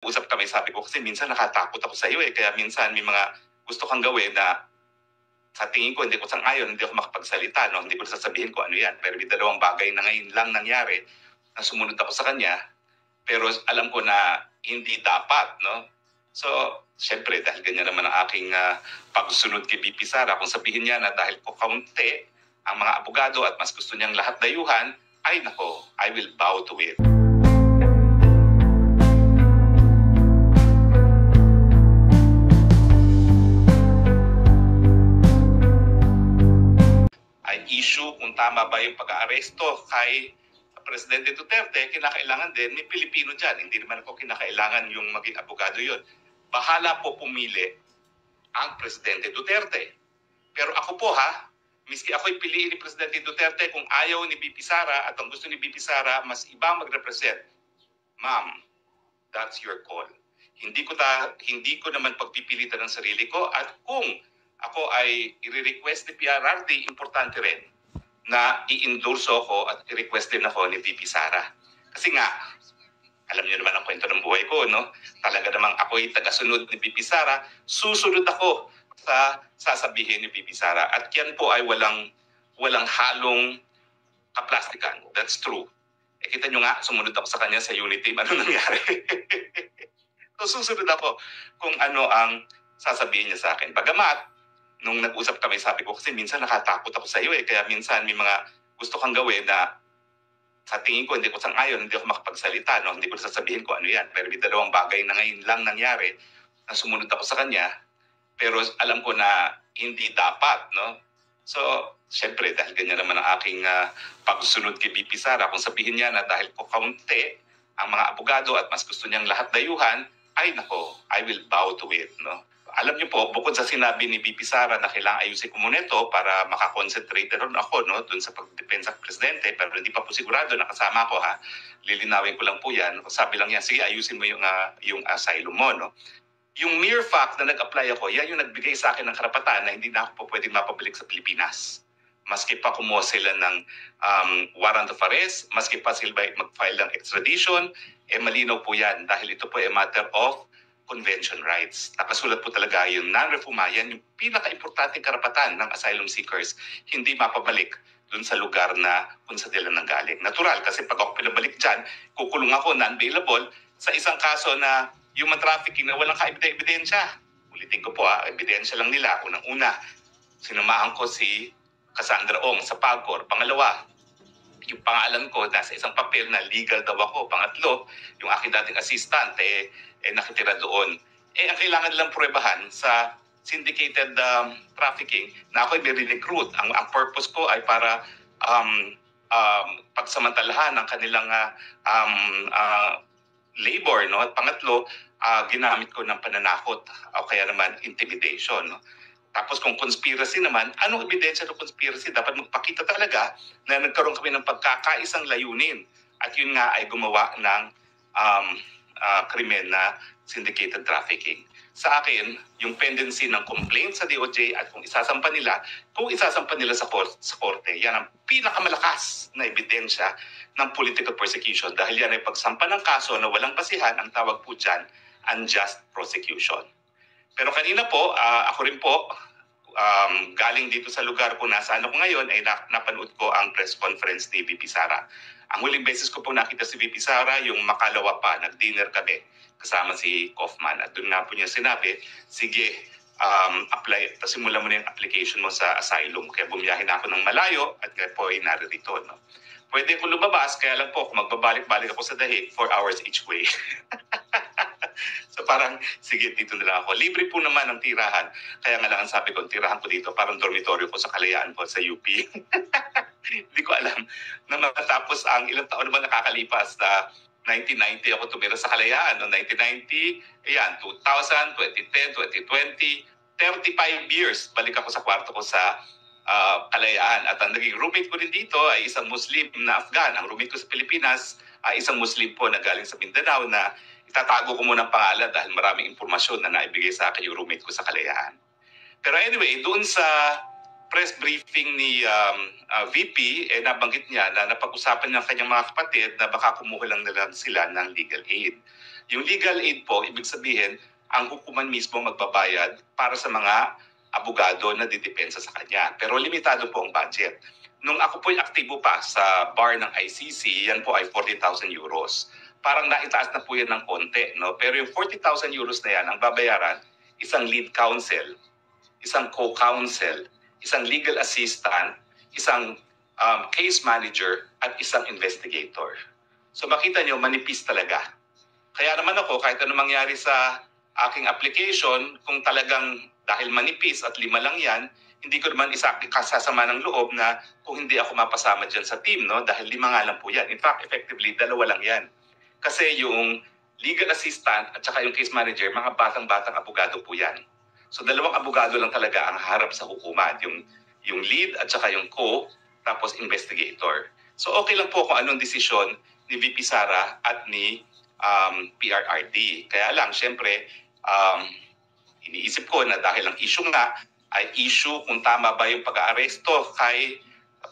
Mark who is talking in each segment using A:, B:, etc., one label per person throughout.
A: Usap kami, sabi ko kasi minsan nakatakot ako sa iyo kaya minsan may mga gusto kang gawin na sa tingin ko hindi ko sang-ayon, hindi ako makapagsalita, no? Hindi ko sasabihin ko ano yan. Pero may dalawang bagay na ngayon lang nangyari na sumunod ako sa kanya, pero alam ko na hindi dapat, no? So, syempre, dahil ganyan naman ang aking pagsunod kay BP Sara, kung sabihin niya na dahil po kaunti ang mga abogado at mas gusto niyang lahat dayuhan, ay nako, I will bow to it. Issue kung tama ba yung pag-aaresto kay Presidente Duterte, kinakailangan din may Pilipino dyan. Hindi naman ako kinakailangan yung maging abogado yon. Bahala po pumili ang Presidente Duterte. Pero ako po miski ako'y piliin ni Presidente Duterte, kung ayaw ni BP Sara at ang gusto ni BP Sara, mas iba mag-represent. Ma'am, that's your call. Hindi ko naman pagpipilitan ng sarili ko, at kung ako ay i-request ni PRRD, importante rin na i-endorso ako at i-request din ako ni VP Sara. Kasi nga, alam niyo naman ang kwento ng buhay ko, no? Talaga namang ako'y tagasunod ni VP Sara, susunod ako sa sasabihin ni VP Sara. At yan po ay walang halong kaplastikan. That's true. Kita nyo nga, sumunod ako sa kanya sa Unity. Ano nangyari? So susunod ako kung ano ang sasabihin niya sa akin. Bagamat, nung nag-usap kami, sabi ko kasi minsan nakatakot ako sa iyo kaya minsan may mga gusto kang gawin na sa tingin ko hindi ko sang-ayon, hindi ako makapagsalita, no? Hindi ko sasabihin ko ano yan. Pero may dalawang bagay na ngayon lang nangyari na sumunod ako sa kanya, pero alam ko na hindi dapat, no? So, syempre, dahil ganyan naman ang aking pagsunod kay BP Sara, kung sabihin niya na dahil po kaunti ang mga abogado at mas gusto niyang lahat dayuhan, ay nako, I will bow to it, no? Alam niyo po, bukod sa sinabi ni BP Sara na kailangan ayusin ko muna ito para makakonsentrate rin ako, no, dun sa pagdepensa ng presidente, pero hindi pa po sigurado, nakasama ko lilinawin ko lang po yan. Sabi lang yan, sige, ayusin mo yung asylum mo, no. Yung mere fact na nag-apply ako, yan yung nagbigay sa akin ng karapatan na hindi na ako po pwedeng mapabalik sa Pilipinas. Maski pa kumuha sila ng warrant of arrest, maski pa sila mag-file ng extradition, malinaw po yan dahil ito po ay matter of convention rights. Nakasulat po talaga yung non-refumayan, yung pinaka-importanting karapatan ng asylum seekers, hindi mapabalik dun sa lugar na kung sa nila nanggaling. Natural, kasi pag ako pinabalik dyan, kukulong ako non-bailable sa isang kaso na human trafficking na walang ka-ebidensya. Ulitin ko po ebidensya lang nila. Unang-una, sinumahan ko si Cassandra Ong sa Pagcor. Pangalawa, yung pangalan ko nasa isang papel na legal daw ako. Pangatlo, yung aking dating assistant nakitira doon. Ang kailangan nilang pruwebahan sa syndicated trafficking na ako ay recruit. Ang purpose ko ay para pagsamantalahan ng kanilang labor, no? At pangatlo, ginamit ko ng pananakot o kaya naman intimidation, no? Tapos kung conspiracy naman, anong ebidensya ng conspiracy? Dapat magpakita talaga na nagkaroon kami ng pagkakaisang layunin. At yun nga ay gumawa ng krimen na syndicated trafficking. Sa akin, yung pendency ng complaint sa DOJ at kung isasampa nila sa korte, yan ang pinakamalakas na ebidensya ng political persecution dahil yan ay pagsampa ng kaso na walang basihan, ang tawag po dyan, unjust prosecution. Pero kanina po, ako rin po, galing dito sa lugar kung nasaan ako ngayon, ay napanood ko ang press conference ni VP Sara. Ang huling beses ko po nakita si VP Sara, yung makalawa pa, nag-dinner kami kasama si Kaufman. At doon nga po niya sinabi, sige, apply, simulan mo na yung application mo sa asylum. Kaya bumiyahin ako ng malayo at kaya po ay naririto. No? Pwede ko lumabas, kaya lang po, kung magbabalik-balik ako sa Dahig, 4 hours each way. So parang, sige, dito na lang ako. Libre po naman ang tirahan. Kaya nga lang ang sabi ko, tirahan ko dito, parang dormitorio ko sa Kalayaan po sa UP. Hindi ko alam na matapos ang ilang taon naman nakakalipas na 1990 ako tumira sa Kalayaan. No? 1990, ayan, 2000, 2010, 2020, 35 years balik ako sa kwarto ko sa Kalayaan. At ang naging roommate ko rin dito ay isang Muslim na Afghan. Ang roommate ko sa Pilipinas ay isang Muslim po na galing sa Mindanao na itatago ko muna ang pangalan dahil maraming impormasyon na naibigay sa akin yung roommate ko sa Kalayaan. Pero anyway, doon sa press briefing ni VP, nabanggit niya na napag-usapan ng kanyang mga kapatid na baka kumuha lang nila sila ng legal aid. Yung legal aid po, ibig sabihin, ang hukuman mismo magbabayad para sa mga abogado na didepensa sa kanya. Pero limitado po ang budget. Nung ako po'y aktibo pa sa bar ng ICC, yan po ay 40,000 euros. Parang naitaas na po yan ng konti, no? Pero yung 40,000 euros na yan, ang babayaran, isang lead counsel, isang co-counsel, isang legal assistant, isang case manager, at isang investigator. So makita nyo, manipis talaga. Kaya naman ako, kahit ano mangyari sa aking application, kung talagang dahil manipis at 5 lang yan, hindi ko naman kasasama ng loob na kung hindi ako mapasama dyan sa team, no? Dahil 5 nga lang po yan. In fact, effectively, 2 lang yan. Kasi yung legal assistant at saka yung case manager, mga batang-batang abogado po yan. So 2 abogado lang talaga ang harap sa hukuman. Yung lead at saka yung co, tapos investigator. So okay lang po kung anong desisyon ni VP Sara at ni PRRD. Kaya lang, syempre, iniisip ko na dahil ang issue nga ay issue kung tama ba yung pag-aaresto kay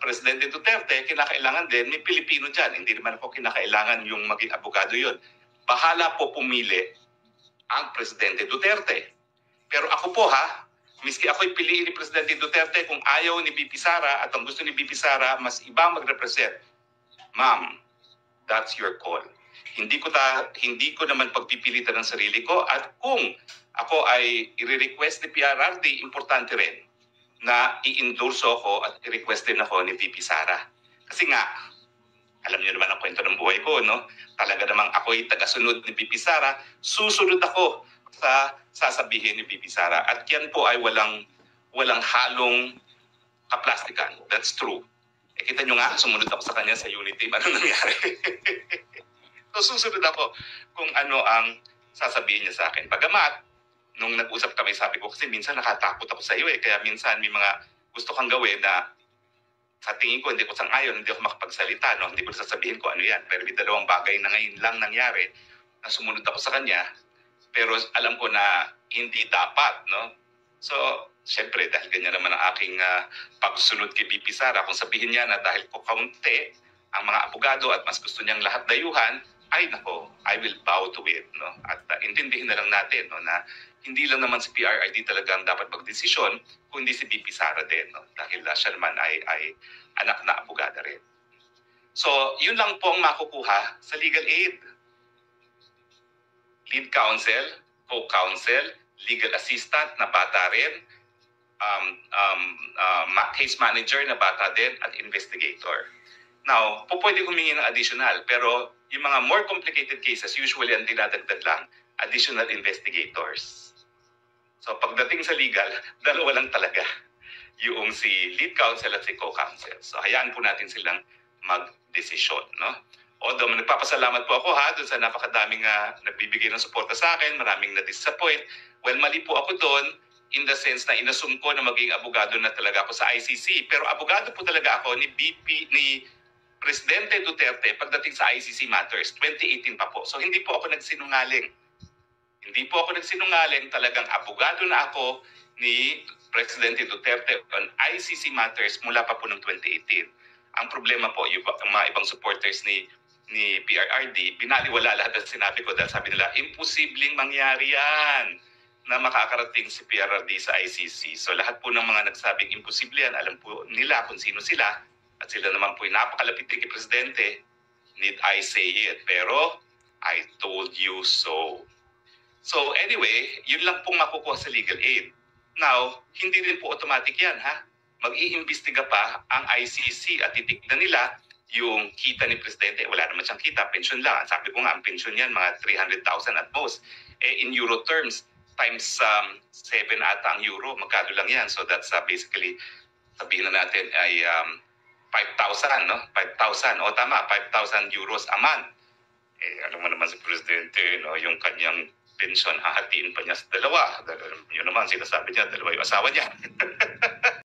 A: Presidente Duterte, kinakailangan din may Pilipino dyan. Hindi naman ako kinakailangan yung maging abogado yun. Bahala po pumili ang Presidente Duterte. Pero ako po miski ako'y piliin ni Presidente Duterte, kung ayaw ni VP Sara at ang gusto ni VP Sara, mas iba mag-represent. Ma'am, that's your call. Hindi ko naman pagpipilitan ng sarili ko, at kung ako ay i-request ni PRRD, importante rin na i-endorso ako at i-request din ako ni VP Sara. Kasi nga, alam niyo naman ang kwento ng buhay ko, no? Talaga namang ako'y tagasunod ni VP Sara, susunod ako sa sasabihin ni VP Sara. At yan po ay walang halong kaplastikan. That's true. Kita nyo nga, sumunod ako sa kanya sa unity. Ano nangyari? So susunod ako kung ano ang sasabihin niya sa akin. Bagamat, nung nag-usap kami, sabi ko, kasi minsan nakatakot ako sa iyo kaya minsan may mga gusto kang gawin na sa tingin ko hindi ko sang-ayon, hindi ako makapagsalita, no? Hindi ko sasabihin ko ano yan. Pero may 2 bagay na ngayon lang nangyari na sumunod ako sa kanya, pero alam ko na hindi dapat, no? So, syempre, dahil ganyan naman ang aking pagsunod kay VP Sara, kung sabihin niya na dahil ko kaunti ang mga abogado at mas gusto niyang lahat dayuhan, ay nako, I will bow to it, no? At intindihin na lang natin, no, na hindi lang naman si PRRD talagang dapat magdesisyon, kundi si VP Sara din, no? Dahil siya naman ay anak na abogada rin. So, yun lang po ang makukuha sa legal aid. Lead counsel, co-counsel, legal assistant na bata rin, case manager na bata din, at investigator. Now, pwede humingi ng additional, pero yung mga more complicated cases, usually ang dinadagdag lang, additional investigators. So pagdating sa legal, 2 lang talaga. Yung si lead counsel at si co-counsel. So hayaan po natin silang mag-desisyon, no? Although nagpapasalamat po ako doon sa napakadaming nagbibigay ng suporta sa akin, maraming na-disappoint. Well, mali po ako doon in the sense na inassume ko na maging abogado na talaga ako sa ICC. Pero abogado po talaga ako ni Presidente Duterte pagdating sa ICC matters, 2018 pa po. So hindi po ako nagsinungaling. Talagang abogado na ako ni Presidente Duterte on ICC matters mula pa po ng 2018. Ang problema po, yung mga ibang supporters ni PRRD, binaliwala lahat ng sinabi ko dahil sabi nila, imposibleng mangyari yan na makakarating si PRRD sa ICC. So lahat po ng mga nagsabing imposible yan, alam po nila kung sino sila. At sila naman po napakalapit kay Presidente, need I say it? Pero, I told you so. So anyway, yun lang pong makukuha sa legal aid. Now, hindi rin po automatic yan, Mag-iimbestiga pa ang ICC at titignan nila yung kita ni Presidente. Wala naman siyang kita, pension lang. Sabi ko nga, ang pension yan, mga 300,000 at most. In euro terms, times 7 ata ang euro, magkano lang yan. So that's basically, sabihin na natin ay 5,000, no? 5,000. O tama, 5,000 euros a month. Alam mo naman si Presidente, no? Yung kanyang pension, hahatiin pa niya sa 2. Yun naman, sinasabi niya, 2 yung asawa niya.